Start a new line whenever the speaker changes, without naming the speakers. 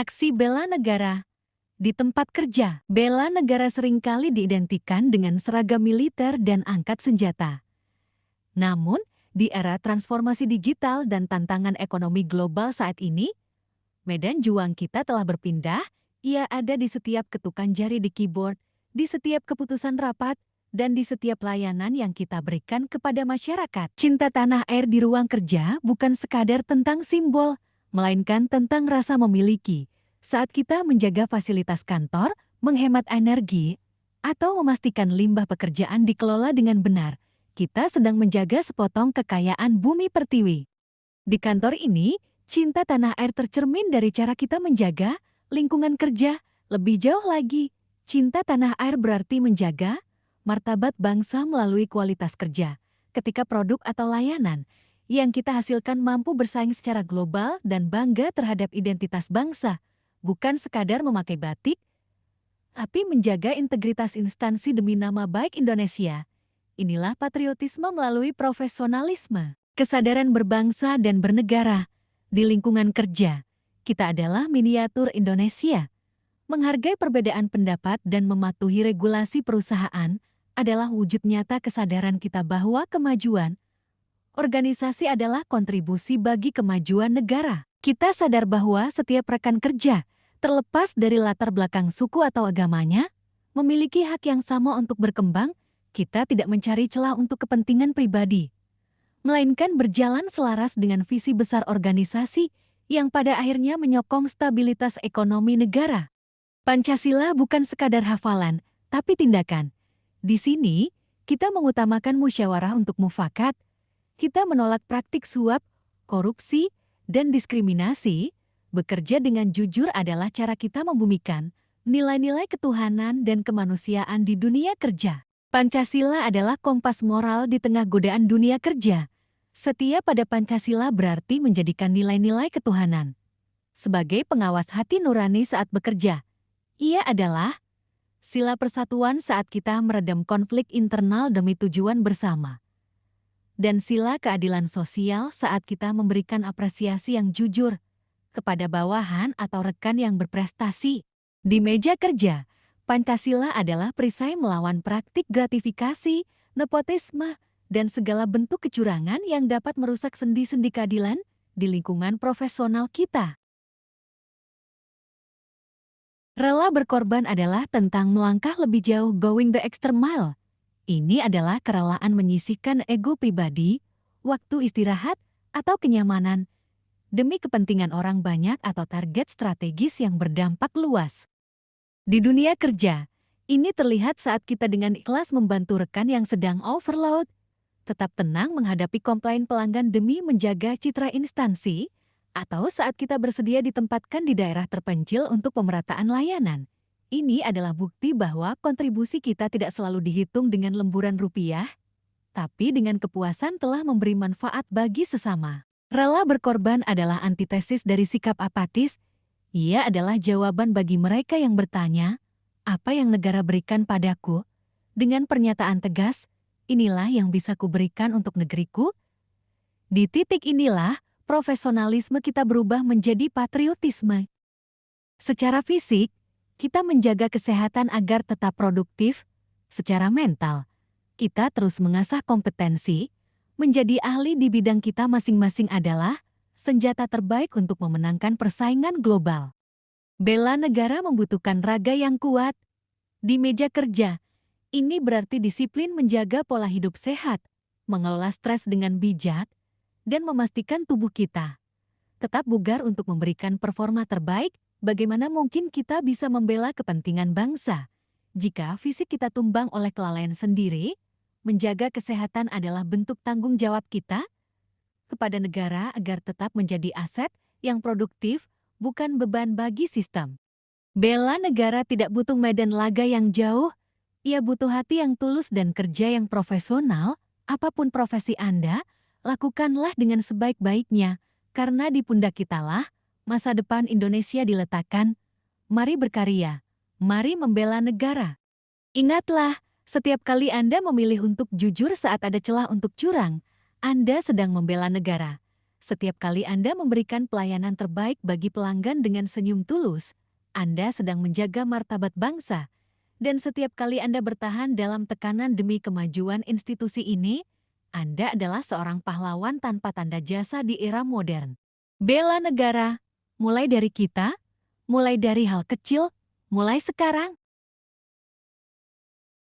Aksi bela negara di tempat kerja. Bela negara seringkali diidentikan dengan seragam militer dan angkat senjata. Namun, di era transformasi digital dan tantangan ekonomi global saat ini, medan juang kita telah berpindah. Ia ada di setiap ketukan jari di keyboard, di setiap keputusan rapat, dan di setiap layanan yang kita berikan kepada masyarakat. Cinta tanah air di ruang kerja bukan sekadar tentang simbol, melainkan tentang rasa memiliki. Saat kita menjaga fasilitas kantor, menghemat energi, atau memastikan limbah pekerjaan dikelola dengan benar, kita sedang menjaga sepotong kekayaan bumi pertiwi. Di kantor ini, cinta tanah air tercermin dari cara kita menjaga lingkungan kerja. Lebih jauh lagi, cinta tanah air berarti menjaga martabat bangsa melalui kualitas kerja. Ketika produk atau layanan yang kita hasilkan mampu bersaing secara global dan bangga terhadap identitas bangsa, bukan sekadar memakai batik, tapi menjaga integritas instansi demi nama baik Indonesia. Inilah patriotisme melalui profesionalisme, kesadaran berbangsa dan bernegara. Di lingkungan kerja, kita adalah miniatur Indonesia. Menghargai perbedaan pendapat dan mematuhi regulasi perusahaan adalah wujud nyata kesadaran kita bahwa kemajuan organisasi adalah kontribusi bagi kemajuan negara. Kita sadar bahwa setiap rekan kerja, terlepas dari latar belakang suku atau agamanya, memiliki hak yang sama untuk berkembang. Kita tidak mencari celah untuk kepentingan pribadi, melainkan berjalan selaras dengan visi besar organisasi yang pada akhirnya menyokong stabilitas ekonomi negara. Pancasila bukan sekadar hafalan, tapi tindakan. Di sini, kita mengutamakan musyawarah untuk mufakat. Kita menolak praktik suap, korupsi, dan diskriminasi. Bekerja dengan jujur adalah cara kita membumikan nilai-nilai ketuhanan dan kemanusiaan di dunia kerja. Pancasila adalah kompas moral di tengah godaan dunia kerja. Setia pada Pancasila berarti menjadikan nilai-nilai ketuhanan sebagai pengawas hati nurani saat bekerja. Ia adalah sila persatuan saat kita meredam konflik internal demi tujuan bersama. Dan sila keadilan sosial saat kita memberikan apresiasi yang jujur kepada bawahan atau rekan yang berprestasi. Di meja kerja, Pancasila adalah perisai melawan praktik gratifikasi, nepotisme, dan segala bentuk kecurangan yang dapat merusak sendi-sendi keadilan di lingkungan profesional kita. Rela berkorban adalah tentang melangkah lebih jauh, going the extra mile. Ini adalah kerelaan menyisihkan ego pribadi, waktu istirahat, atau kenyamanan demi kepentingan orang banyak atau target strategis yang berdampak luas. Di dunia kerja, ini terlihat saat kita dengan ikhlas membantu rekan yang sedang overload, tetap tenang menghadapi komplain pelanggan demi menjaga citra instansi, atau saat kita bersedia ditempatkan di daerah terpencil untuk pemerataan layanan. Ini adalah bukti bahwa kontribusi kita tidak selalu dihitung dengan lemburan rupiah, tapi dengan kepuasan telah memberi manfaat bagi sesama. Rela berkorban adalah antitesis dari sikap apatis. Ia adalah jawaban bagi mereka yang bertanya, apa yang negara berikan padaku? Dengan pernyataan tegas, inilah yang bisa kuberikan untuk negeriku. Di titik inilah, profesionalisme kita berubah menjadi patriotisme. Secara fisik, kita menjaga kesehatan agar tetap produktif. Secara mental, kita terus mengasah kompetensi. Menjadi ahli di bidang kita masing-masing adalah senjata terbaik untuk memenangkan persaingan global. Bela negara membutuhkan raga yang kuat. Di meja kerja, ini berarti disiplin menjaga pola hidup sehat, mengelola stres dengan bijak, dan memastikan tubuh kita tetap bugar untuk memberikan performa terbaik. Bagaimana mungkin kita bisa membela kepentingan bangsa jika fisik kita tumbang oleh kelalaian sendiri? Menjaga kesehatan adalah bentuk tanggung jawab kita kepada negara agar tetap menjadi aset yang produktif, bukan beban bagi sistem. Bela negara tidak butuh medan laga yang jauh, ia butuh hati yang tulus dan kerja yang profesional. Apapun profesi Anda, lakukanlah dengan sebaik-baiknya, karena di pundak kitalah masa depan Indonesia diletakkan. Mari berkarya, mari membela negara. Ingatlah, setiap kali Anda memilih untuk jujur saat ada celah untuk curang, Anda sedang membela negara. Setiap kali Anda memberikan pelayanan terbaik bagi pelanggan dengan senyum tulus, Anda sedang menjaga martabat bangsa. Dan setiap kali Anda bertahan dalam tekanan demi kemajuan institusi ini, Anda adalah seorang pahlawan tanpa tanda jasa di era modern. Bela negara, mulai dari kita, mulai dari hal kecil, mulai sekarang.